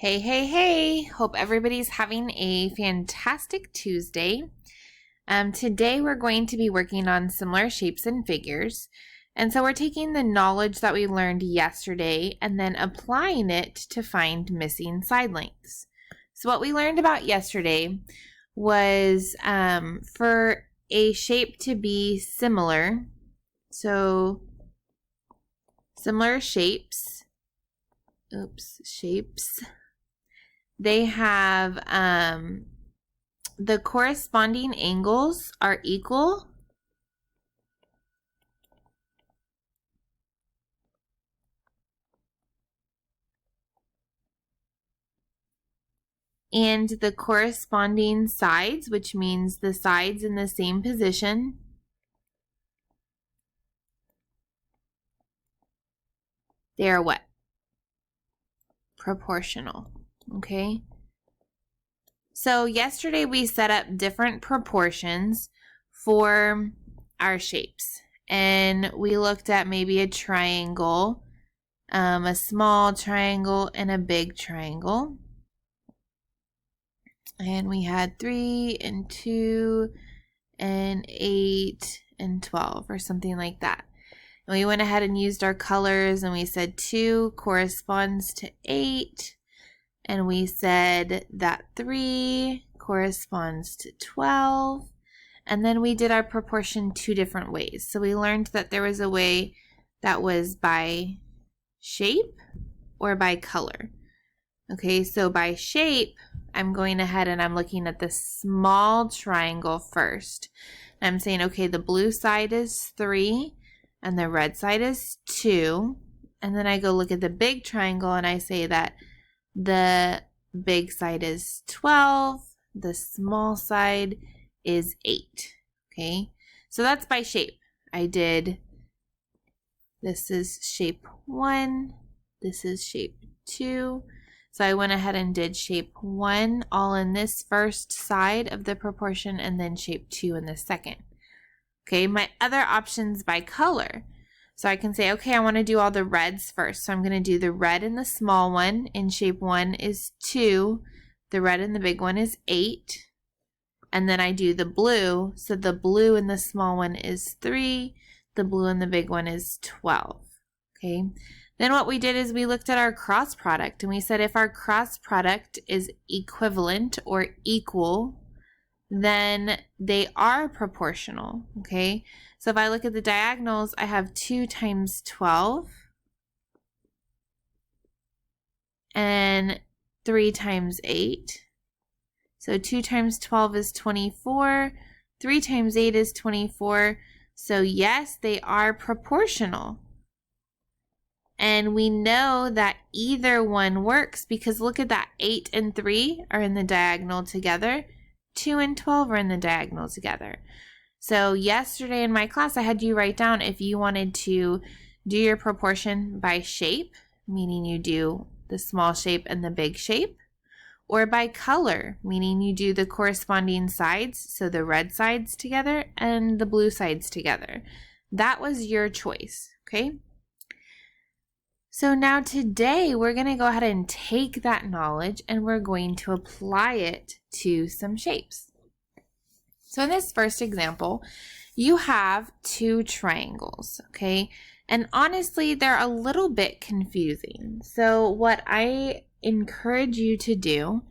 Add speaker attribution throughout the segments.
Speaker 1: Hey, hey, hey! Hope everybody's having a fantastic Tuesday. Today we're going to be working on similar shapes and figures. And so we're taking the knowledge that we learned yesterday and then applying it to find missing side lengths. So what we learned about yesterday was for a shape to be similar, so similar shapes, they have the corresponding angles are equal and the corresponding sides, which means the sides in the same position, they are what? Proportional. Okay. So yesterday we set up different proportions for our shapes, and we looked at maybe a triangle, a small triangle and a big triangle, and we had 3 and 2 and 8 and 12 or something like that. And we went ahead and used our colors, and we said 2 corresponds to 8, and we said that 3 corresponds to 12, and then we did our proportion 2 different ways. So we learned that there was a way that was by shape or by color. Okay, so by shape, I'm going ahead and I'm looking at the small triangle first. I'm saying, okay, the blue side is 3 and the red side is 2. And then I go look at the big triangle and I say that the big side is 12, the small side is 8. Okay, so that's by shape. This is shape 1, this is shape 2. So I went ahead and did shape 1 all in this first side of the proportion, and then shape 2 in the second. Okay, my other options by color. So I can say, okay, I want to do all the reds first. So I'm going to do the red in the small one in shape 1 is 2. The red in the big one is 8. And then I do the blue. So the blue in the small one is 3. The blue in the big one is 12. Okay. Then what we did is we looked at our cross product, and we said if our cross product is equivalent or equal, then they are proportional. Okay. So if I look at the diagonals, I have 2 times 12 and 3 times 8. So 2 times 12 is 24. 3 times 8 is 24. So yes, they are proportional. And we know that either one works because look at that, 8 and 3 are in the diagonal together. 2 and 12 are in the diagonal together. So yesterday in my class, I had you write down if you wanted to do your proportion by shape, meaning you do the small shape and the big shape, or by color, meaning you do the corresponding sides, so the red sides together and the blue sides together. That was your choice, okay? So now today we're going to go ahead and take that knowledge and we're going to apply it to some shapes. So in this first example, you have 2 triangles, okay? And honestly, they're a little bit confusing. So what I encourage you to do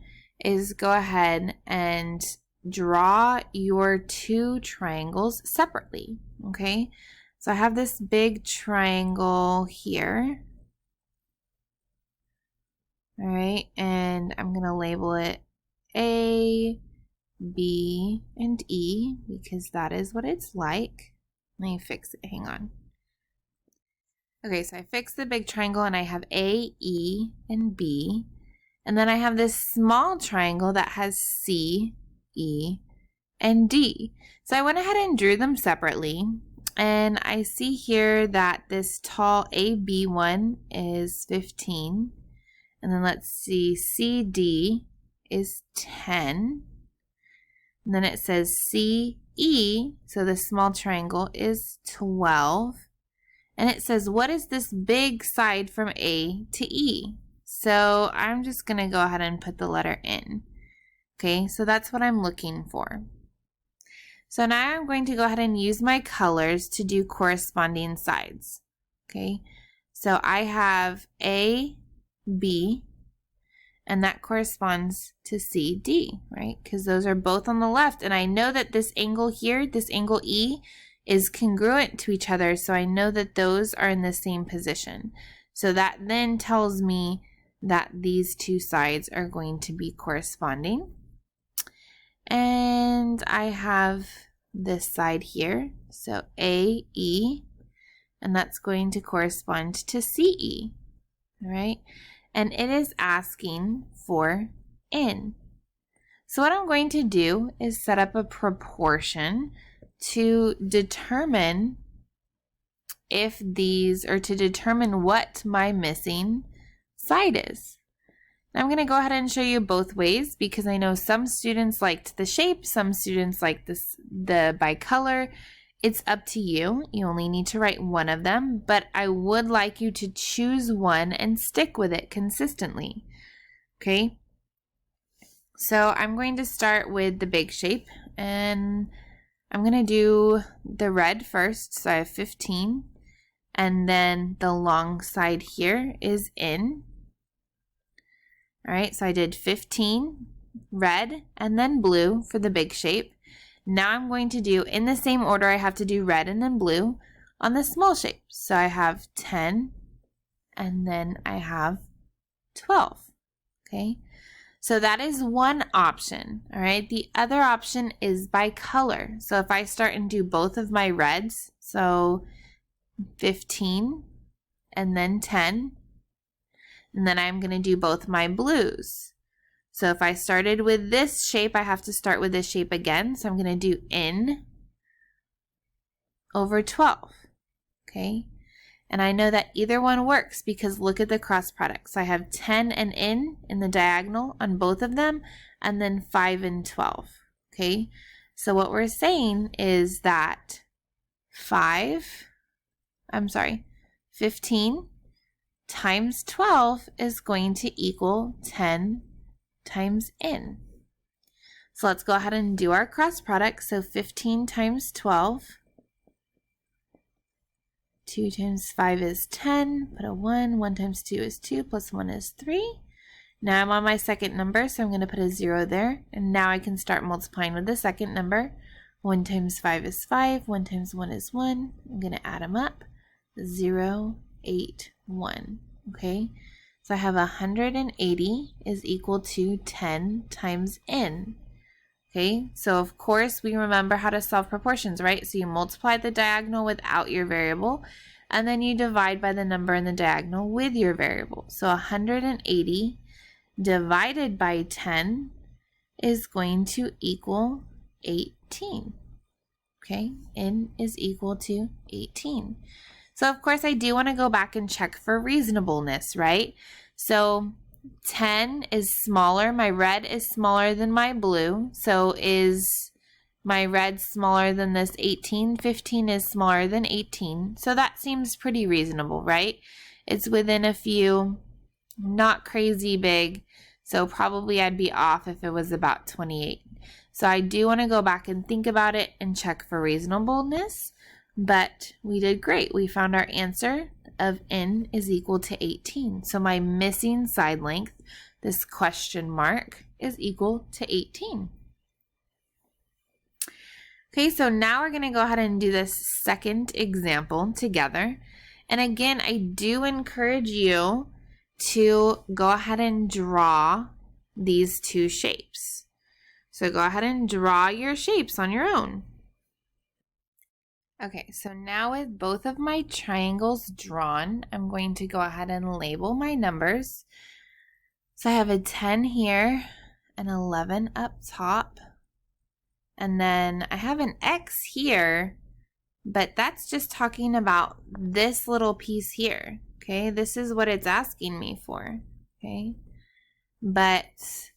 Speaker 1: is go ahead and draw your 2 triangles separately, okay? So I have this big triangle here. All right, and I'm going to label it A, B, and E because that is what it's like. Let me fix it. Hang on. Okay, so I fixed the big triangle and I have A, E, and B. And then I have this small triangle that has C, E, and D. So I went ahead and drew them separately. And I see here that this tall AB one is 15. And then let's see, CD is 10. And then it says CE, so the small triangle, is 12. And it says, what is this big side from A to E? So I'm just going to go ahead and put the letter N. Okay, so that's what I'm looking for. So now I'm going to go ahead and use my colors to do corresponding sides. Okay, so I have A, B, and that corresponds to C, D, right? Because those are both on the left. And I know that this angle here, this angle E, is congruent to each other. So I know that those are in the same position. So that then tells me that these two sides are going to be corresponding. And I have this side here. So AE, and that's going to correspond to CE, all right? And it is asking for N. So what I'm going to do is set up a proportion to determine if these, or to determine what my missing side is. Now I'm going to go ahead and show you both ways because I know some students liked the shape, some students like the by color. It's up to you. You only need to write one of them, but I would like you to choose one and stick with it consistently. Okay? So I'm going to start with the big shape, and I'm going to do the red first. So I have 15, and then the long side here is in. All right, so I did 15, red, and then blue for the big shape. Now I'm going to do, in the same order, I have to do red and then blue on the small shape. So I have 10, and then I have 12, okay? So that is one option, all right? The other option is by color. So if I start and do both of my reds, so 15, and then 10, and then I'm going to do both my blues. So if I started with this shape, I have to start with this shape again. So I'm going to do N over 12, okay? And I know that either one works because look at the cross products. I have 10 and N in the diagonal on both of them, and then 5 and 12, okay? So what we're saying is that 15 times 12 is going to equal 10 times N. So let's go ahead and do our cross product. So 15 times 12, 2 times 5 is 10, put a 1, 1 times 2 is 2, plus 1 is 3. Now I'm on my second number, so I'm going to put a 0 there, and now I can start multiplying with the second number. 1 times 5 is 5, 1 times 1 is 1. I'm going to add them up. 0, 8, 1, okay? So I have 180 is equal to 10 times N, okay? So of course we remember how to solve proportions, right? So you multiply the diagonal without your variable, and then you divide by the number in the diagonal with your variable. So 180 divided by 10 is going to equal 18, okay? N is equal to 18. So of course I do want to go back and check for reasonableness, right? So 10 is smaller, my red is smaller than my blue. So is my red smaller than this 18? 15 is smaller than 18. So that seems pretty reasonable, right? It's within a few, not crazy big. So probably I'd be off if it was about 28. So I do want to go back and think about it and check for reasonableness. But we did great. We found our answer of N is equal to 18. So my missing side length, this question mark, is equal to 18. Okay, so now we're going to go ahead and do this second example together. And again, I do encourage you to go ahead and draw these two shapes. So go ahead and draw your shapes on your own. Okay, so now with both of my triangles drawn, I'm going to go ahead and label my numbers. So I have a 10 here, an 11 up top, and then I have an X here, but that's just talking about this little piece here, okay? This is what it's asking me for, okay? But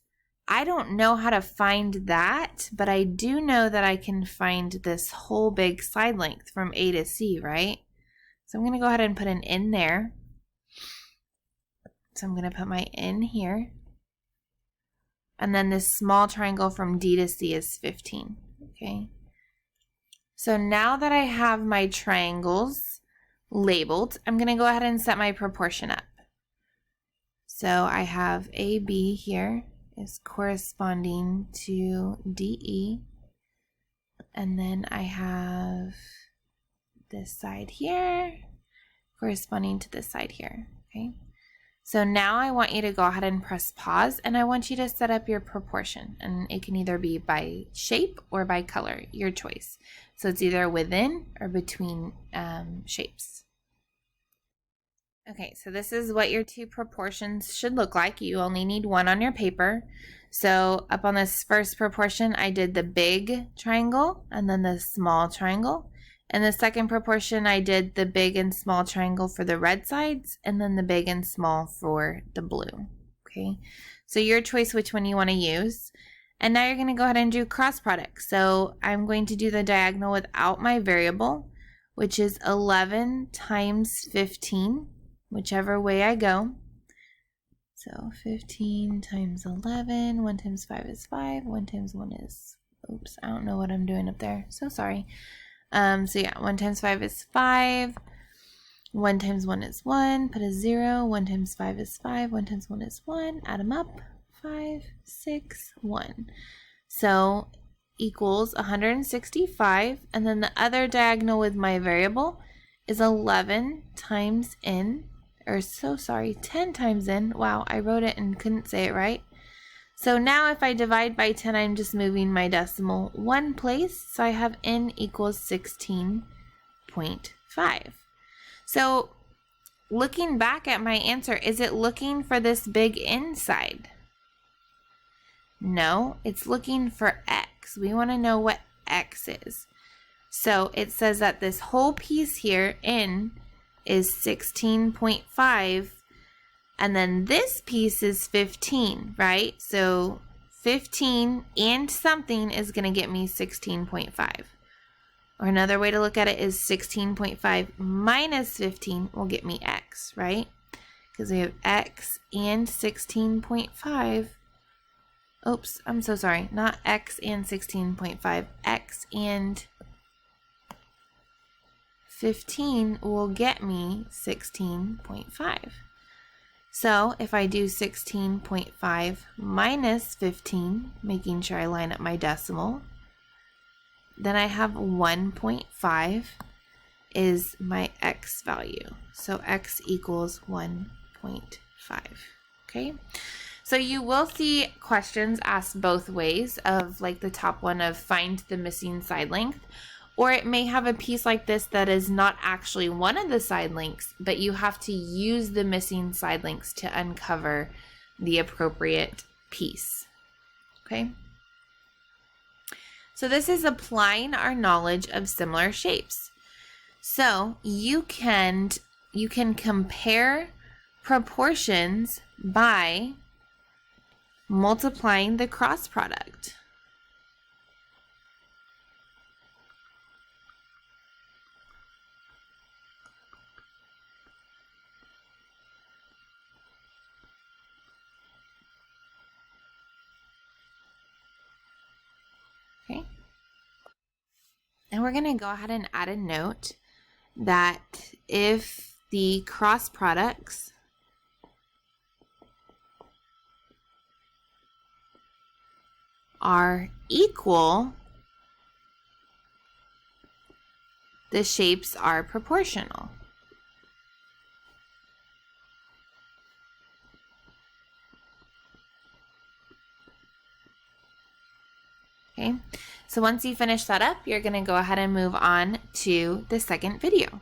Speaker 1: I don't know how to find that, but I do know that I can find this whole big side length from A to C, right? So I'm going to go ahead and put an N there. So I'm going to put my N here. And then this small triangle from D to C is 15. Okay. So now that I have my triangles labeled, I'm going to go ahead and set my proportion up. So I have AB here is corresponding to DE. And then I have this side here corresponding to this side here. Okay. So now I want you to go ahead and press pause, and I want you to set up your proportion, and it can either be by shape or by color, your choice. So it's either within or between shapes. Okay, so this is what your two proportions should look like. You only need one on your paper. So up on this first proportion, I did the big triangle and then the small triangle. And the second proportion, I did the big and small triangle for the red sides and then the big and small for the blue. Okay, so your choice which one you want to use. And now you're going to go ahead and do cross product. So I'm going to do the diagonal without my variable, which is 11 times 15, whichever way I go. So 15 times 11, 1 times 5 is 5, 1 times 1 is, oops, I don't know what I'm doing up there. So sorry. So yeah, 1 times 5 is 5, 1 times 1 is 1, put a 0, 1 times 5 is 5, 1 times 1 is 1, add them up, 5, 6, 1. So equals 165, and then the other diagonal with my variable is 11 times n, or 10 times n. Wow, I wrote it and couldn't say it right. So now if I divide by 10, I'm just moving my decimal one place. So I have n equals 16.5. So looking back at my answer, is it looking for this big n side? No, it's looking for x. We want to know what x is. So it says that this whole piece here, n, is 16.5. And then this piece is 15, right? So 15 and something is going to get me 16.5. Or another way to look at it is 16.5 minus 15 will get me x, right? Because we have x and 16.5. Oops, I'm so sorry. Not x and 16.5. X and 15 will get me 16.5. So if I do 16.5 minus 15, making sure I line up my decimal, then I have 1.5 is my x value. So x equals 1.5, okay? So you will see questions asked both ways of like the top one of find the missing side length, or it may have a piece like this that is not actually one of the side lengths, but you have to use the missing side lengths to uncover the appropriate piece, okay? So this is applying our knowledge of similar shapes. So you can compare proportions by multiplying the cross product. Okay. And we're going to go ahead and add a note that if the cross products are equal, the shapes are proportional. Okay, so once you finish that up, you're going to go ahead and move on to the second video.